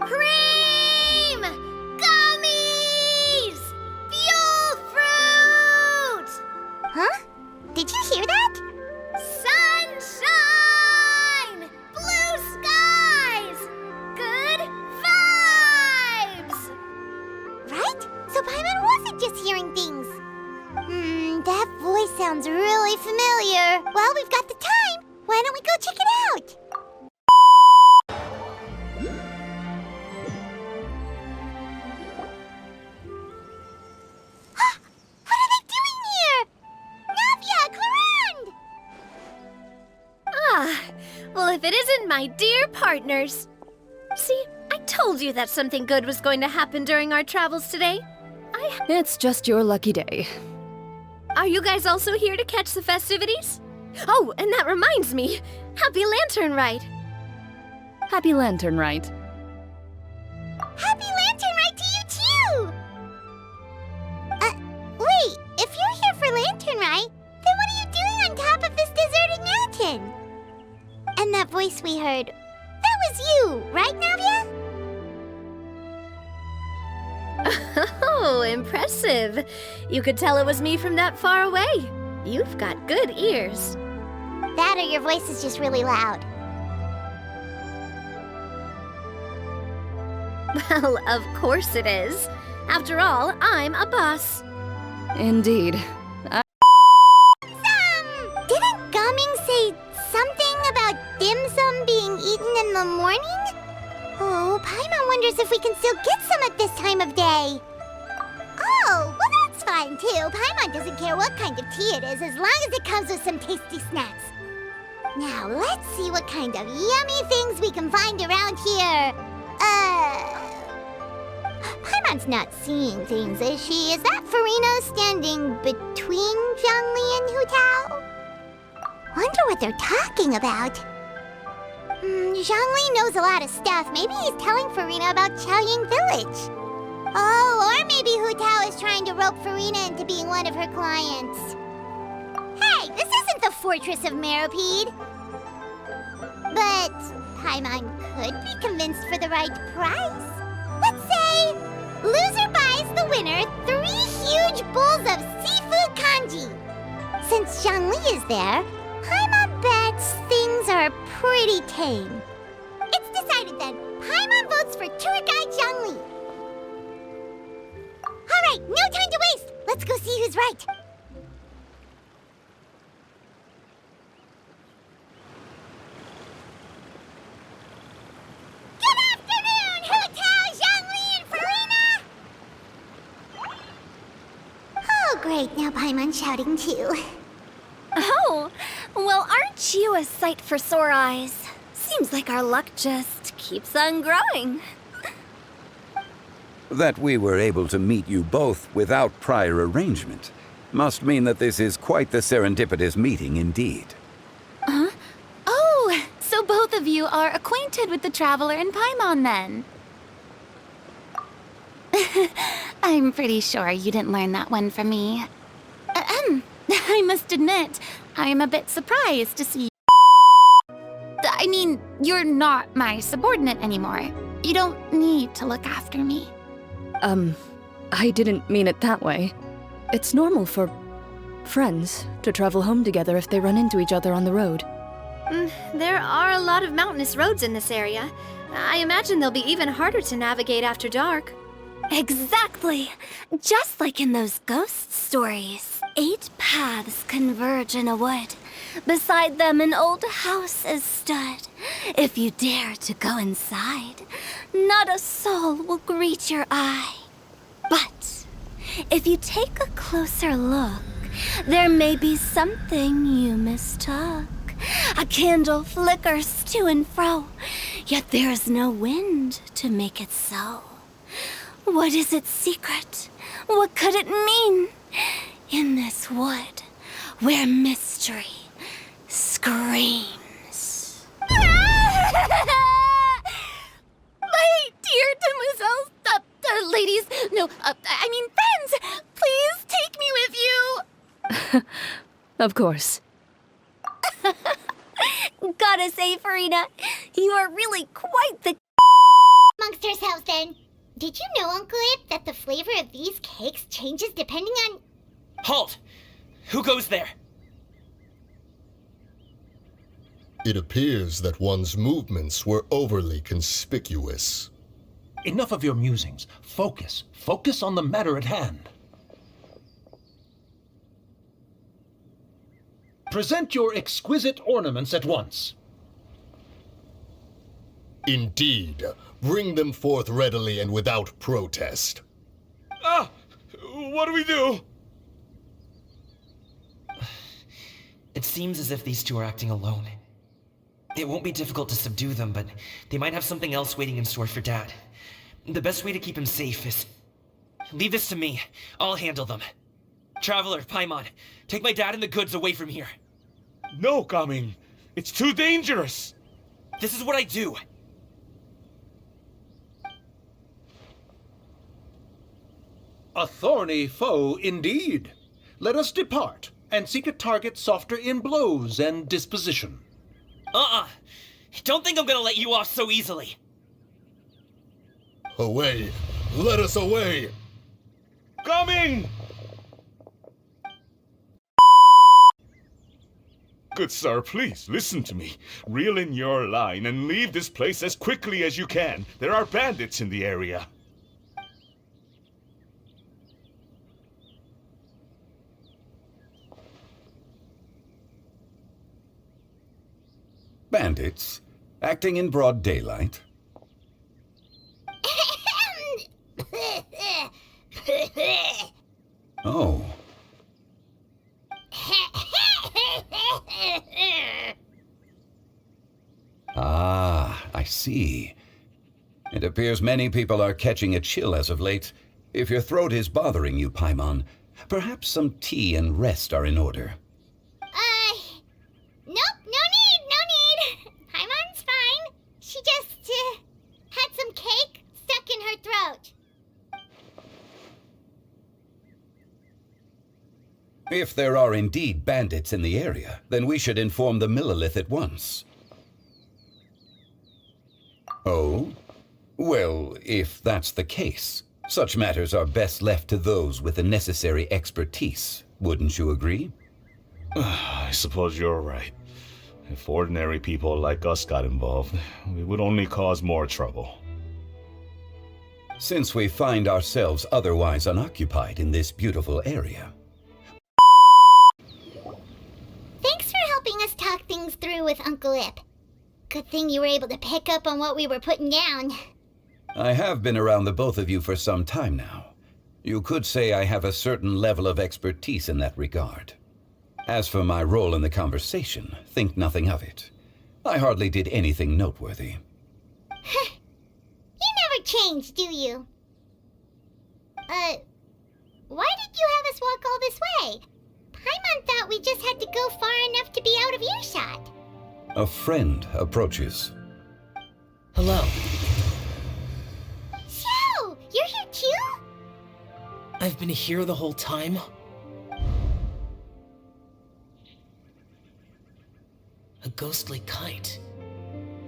Cream! Gummies! Fuel fruit! Huh? Did you hear that? Sunshine! Blue skies! Good vibes! Right? So Paimon wasn't just hearing things. That voice sounds really familiar. Well, we've got the time. Why don't we go check it out? What are they doing here? Navia, Clarande! Well, if it isn't my dear partners. See, I told you that something good was going to happen during our travels today. It's just your lucky day. Are you guys also here to catch the festivities? Oh, and that reminds me. Happy Lantern Ride. Happy Lantern Ride. Happy Lantern Ride to you too! Wait, if you're here for Lantern Ride, then what are you doing on top of this deserted mountain? And that voice we heard, that was you, right, Navia? Oh, impressive. You could tell it was me from that far away. You've got good ears. That or your voice is just really loud. Well, of course it is. After all, I'm a boss. Indeed. Didn't Gumming say something about dim sum being eaten in the morning? Oh, Paimon wonders if we can still get some at this time of day. Oh, well that's fine too. Paimon doesn't care what kind of tea it is as long as it comes with some tasty snacks. Now, let's see what kind of yummy things we can find around here. Paimon's not seeing things, is she? Is that Farina standing between Zhongli and Hu Tao? Wonder what they're talking about. Zhongli knows a lot of stuff. Maybe he's telling Farina about Chaoying Village. Oh, or maybe Hu Tao is trying to rope Farina into being one of her clients. Hey, this isn't the Fortress of Meropide. But Paimon could be convinced for the right price. Let's say loser buys the winner 3 huge bowls of seafood kanji. Since Zhongli is there, Paimon bets things are pretty tame. It's decided then. Paimon votes for tour guide Zhongli. All right, no time to waste. Let's go see who's right. Good afternoon, Hu Tao, Zhongli, and Farina. Oh, great. Now Paimon's shouting too. Oh, well, aren't you a sight for sore eyes? Seems like our luck just keeps on growing. That we were able to meet you both without prior arrangement must mean that this is quite the serendipitous meeting indeed. Huh? Oh, so both of you are acquainted with the Traveler and Paimon then? I'm pretty sure you didn't learn that one from me. I must admit, I'm a bit surprised to see you. I mean, you're not my subordinate anymore. You don't need to look after me. I didn't mean it that way. It's normal for friends to travel home together if they run into each other on the road. There are a lot of mountainous roads in this area. I imagine they'll be even harder to navigate after dark. Exactly! Just like in those ghost stories. 8 paths converge in a wood. Beside them an old house is stood. If you dare to go inside, not a soul will greet your eye. But if you take a closer look, there may be something you mistook. A candle flickers to and fro, yet there is no wind to make it so. What is its secret? What could it mean? In this wood, where mystery screams. My dear demoiselles, ladies, no, I mean friends, please take me with you. Of course. Gotta say, Farina, you are really quite the Amongst introduced ourselves then. Did you know, Uncle Ip, that the flavor of these cakes changes depending on... Halt! Who goes there? It appears that one's movements were overly conspicuous. Enough of your musings. Focus. Focus on the matter at hand. Present your exquisite ornaments at once. Indeed. Bring them forth readily and without protest. Ah! What do we do? It seems as if these two are acting alone. It won't be difficult to subdue them, but they might have something else waiting in store for Dad. The best way to keep him safe is... Leave this to me. I'll handle them. Traveler, Paimon, take my dad and the goods away from here. No, Gaming. It's too dangerous. This is what I do. A thorny foe indeed. Let us depart and seek a target softer in blows and disposition. Don't think I'm gonna let you off so easily. Away! Let us away! Coming! Good sir, please listen to me. Reel in your line and leave this place as quickly as you can. There are bandits in the area. Bandits? Acting in broad daylight? Oh. Ah, I see. It appears many people are catching a chill as of late. If your throat is bothering you, Paimon, perhaps some tea and rest are in order. Nope, no need. Paimon's fine. She just, had some cake stuck in her throat. If there are indeed bandits in the area, then we should inform the Millilith at once. Oh? Well, if that's the case, such matters are best left to those with the necessary expertise. Wouldn't you agree? I suppose you're right. If ordinary people like us got involved, we would only cause more trouble. Since we find ourselves otherwise unoccupied in this beautiful area. Thanks for helping us talk things through with Uncle Ip. Good thing you were able to pick up on what we were putting down. I have been around the both of you for some time now. You could say I have a certain level of expertise in that regard. As for my role in the conversation, think nothing of it. I hardly did anything noteworthy. You never change, do you? Why did you have us walk all this way? Paimon thought we just had to go far enough to be out of earshot. A friend approaches. Hello. So, you're here too? I've been here the whole time? A ghostly kite.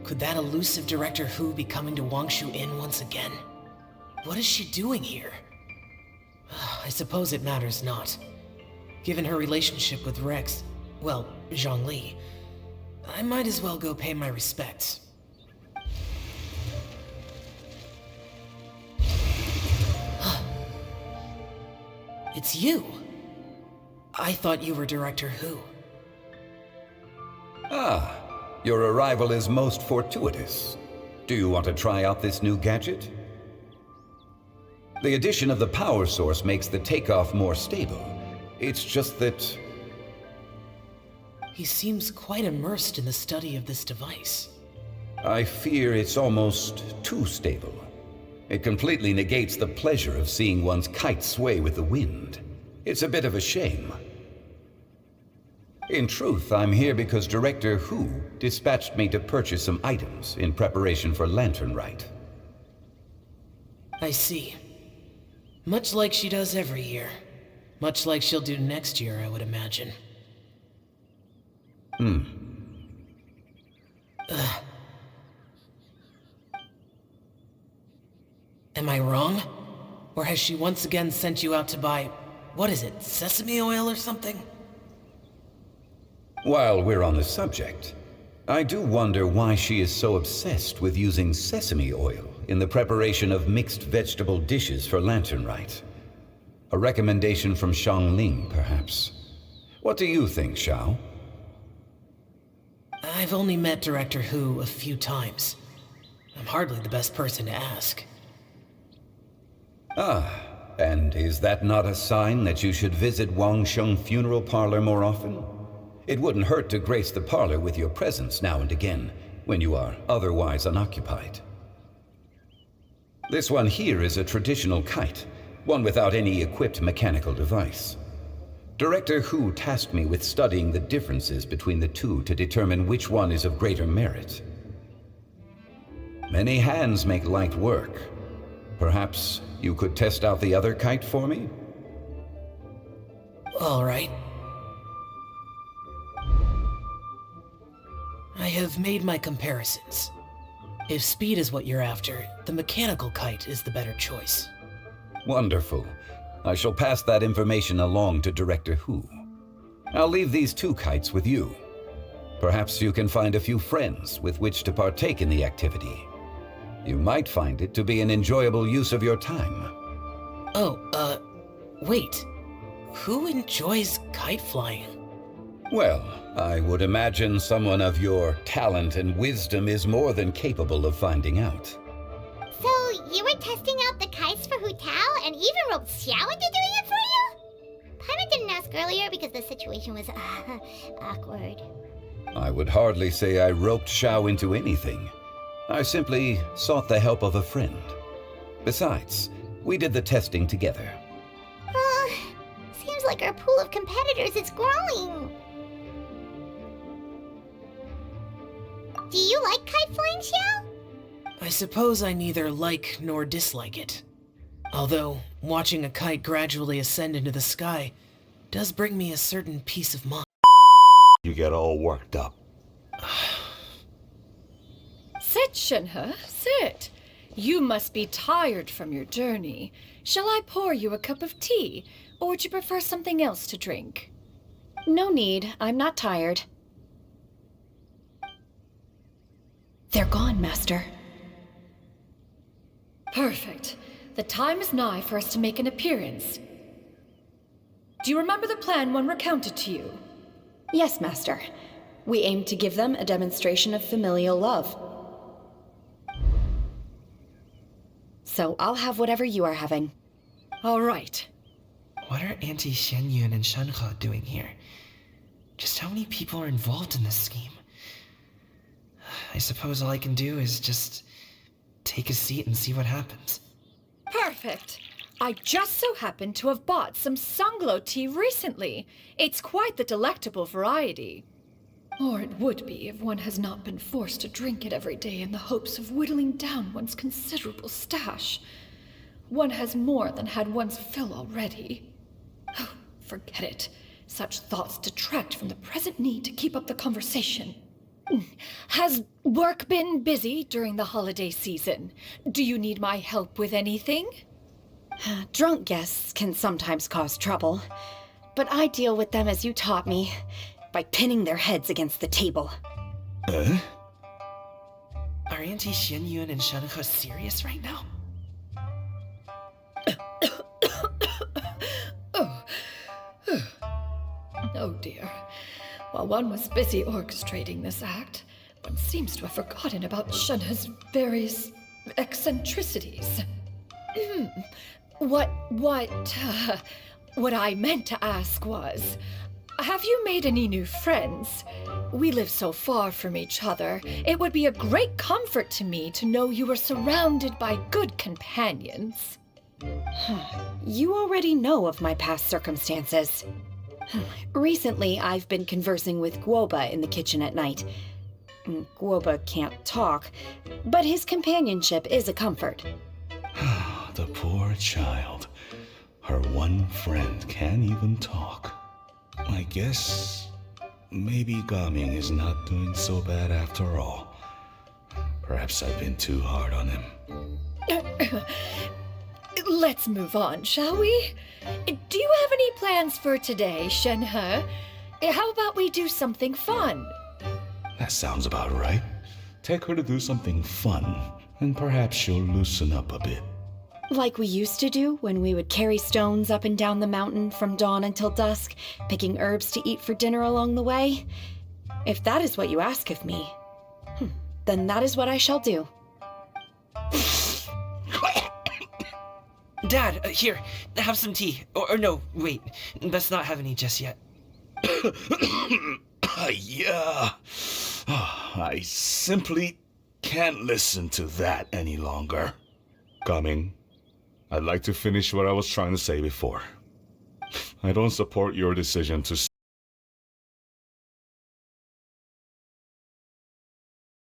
Could that elusive Director Hu be coming to Wangshu Inn once again? What is she doing here? I suppose it matters not. Given her relationship with Rex, well, Zhongli, I might as well go pay my respects. It's you! I thought you were Director Hu. Ah, your arrival is most fortuitous. Do you want to try out this new gadget? The addition of the power source makes the takeoff more stable. It's just that... He seems quite immersed in the study of this device. I fear it's almost too stable. It completely negates the pleasure of seeing one's kite sway with the wind. It's a bit of a shame. In truth, I'm here because Director Hu dispatched me to purchase some items in preparation for Lantern Rite. I see. Much like she does every year. Much like she'll do next year, I would imagine. Am I wrong? Or has she once again sent you out to buy, what is it, sesame oil or something? While we're on the subject, I do wonder why she is so obsessed with using sesame oil in the preparation of mixed vegetable dishes for Lantern Rite. A recommendation from Xiangling, perhaps. What do you think, Xiao? I've only met Director Hu a few times. I'm hardly the best person to ask. Ah, and is that not a sign that you should visit Wangsheng Funeral Parlor more often? It wouldn't hurt to grace the parlor with your presence now and again, when you are otherwise unoccupied. This one here is a traditional kite, one without any equipped mechanical device. Director Hu tasked me with studying the differences between the two to determine which one is of greater merit. Many hands make light work. Perhaps you could test out the other kite for me? All right. I have made my comparisons. If speed is what you're after, the mechanical kite is the better choice. Wonderful. I shall pass that information along to Director Hu. I'll leave these two kites with you. Perhaps you can find a few friends with which to partake in the activity. You might find it to be an enjoyable use of your time. Wait. Who enjoys kite flying? Well, I would imagine someone of your talent and wisdom is more than capable of finding out. So, you were testing out the kites for Hu Tao and even roped Xiao into doing it for you? Paimon didn't ask earlier because the situation was awkward. I would hardly say I roped Xiao into anything. I simply sought the help of a friend. Besides, we did the testing together. Seems like our pool of competitors is growing. Do you like kite flying, Xiao? I suppose I neither like nor dislike it. Although, watching a kite gradually ascend into the sky does bring me a certain peace of mind. You get all worked up. Sit, Shenhe, sit. You must be tired from your journey. Shall I pour you a cup of tea, or would you prefer something else to drink? No need, I'm not tired. They're gone, Master. Perfect. The time is nigh for us to make an appearance. Do you remember the plan one recounted to you? Yes, Master. We aim to give them a demonstration of familial love. So I'll have whatever you are having. All right. What are Auntie Xianyun and Shenhe doing here? Just how many people are involved in this scheme? I suppose all I can do is just take a seat and see what happens. Perfect. I just so happen to have bought some Sunglow tea recently. It's quite the delectable variety. Or it would be if one has not been forced to drink it every day in the hopes of whittling down one's considerable stash. One has more than had one's fill already. Oh, forget it. Such thoughts detract from the present need to keep up the conversation. Has work been busy during the holiday season? Do you need my help with anything? Drunk guests can sometimes cause trouble, but I deal with them as you taught me, by pinning their heads against the table. Are Auntie Xianyun and Shenhe serious right now? Oh dear. While one was busy orchestrating this act, one seems to have forgotten about Shenhe's various eccentricities. What I meant to ask was, have you made any new friends? We live so far from each other. It would be a great comfort to me to know you were surrounded by good companions. You already know of my past circumstances. Recently, I've been conversing with Guoba in the kitchen at night. Guoba can't talk, but his companionship is a comfort. The poor child. Her one friend can't even talk. I guess maybe Gaming is not doing so bad after all. Perhaps I've been too hard on him. Let's move on, shall we? Do you have any plans for today, Shenhe? How about we do something fun? That sounds about right. Take her to do something fun, and perhaps she'll loosen up a bit. Like we used to do when we would carry stones up and down the mountain from dawn until dusk, picking herbs to eat for dinner along the way? If that is what you ask of me, then that is what I shall do. Dad, here, have some tea. Or no, wait, let's not have any just yet. Yeah. I simply can't listen to that any longer. Coming. I'd like to finish what I was trying to say before. I don't support your decision to